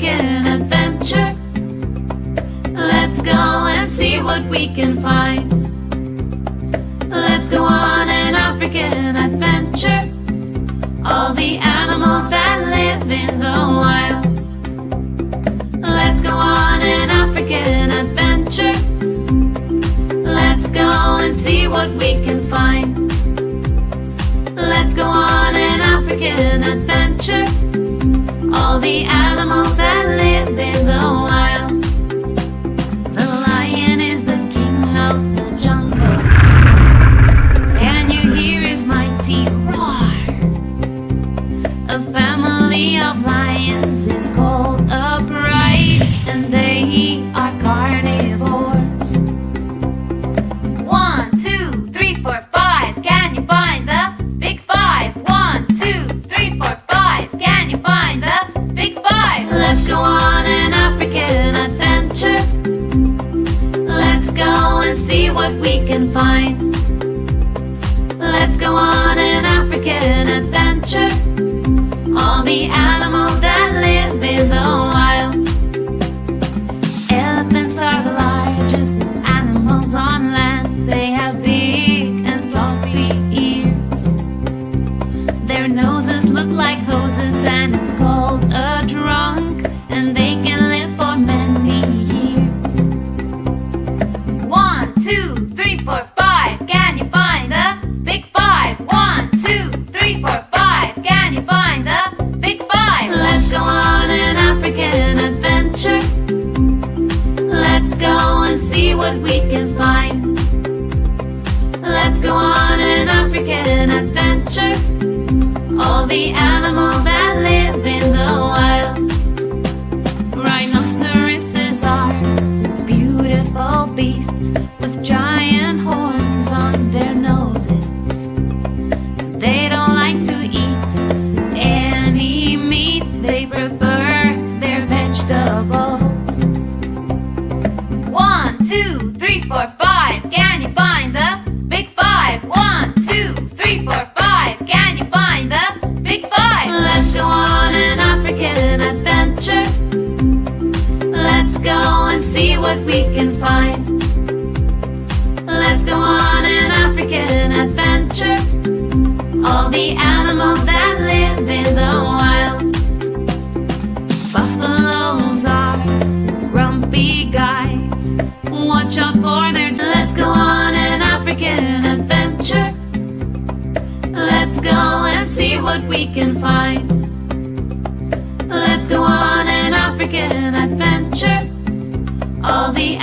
African adventure. Let's go and see what we can find. Let's go on an African adventure. All the animals that live in the wild. Let's go on an African adventure. Let's go and see what we can find. Let's go on an African adventure. All the animals that live in the wild. The lion is the king of the jungle. Can you hear his mighty roar? A family of lions is called a pride, and they are carnivores. 1, 2, 3, 4, 5. Can you find the big five? 1, 2, 3, 4, 5. Can you find the big five? Let's go on an African adventure. Let's go and see what we can find. Let's go on an African adventure. All the animals that live in the wild. Elephants are the largest animals on land. They have big and floppy ears. Their noses look like hoses, and it's called a trunk. And they can live for many years. 1, 2, 3, 4, 5. Can you find the big five? 1, 2, 3, 4, 5. Can you find the big five? Let's go on an African adventure. Let's go and see what we can find. Let's go on an African adventure. All the animals that live in the wild. Rhinoceroses are beautiful beasts with giant horns on their noses. They don't like to eat any meat. They prefer their vegetables. 1, 2, 3, 4, 5. Can you find the big five? 1, 2, 3, 4, 5. Can you find the big five? Let's go on an African adventure. Let's go and see what we can find. Let's go on an African adventure. All the animals that live in the wild. Buffaloes are grumpy guys. Watch out for their... Let's go on an African adventure. Let's go and see what we can find. Let's go on an African adventure. All the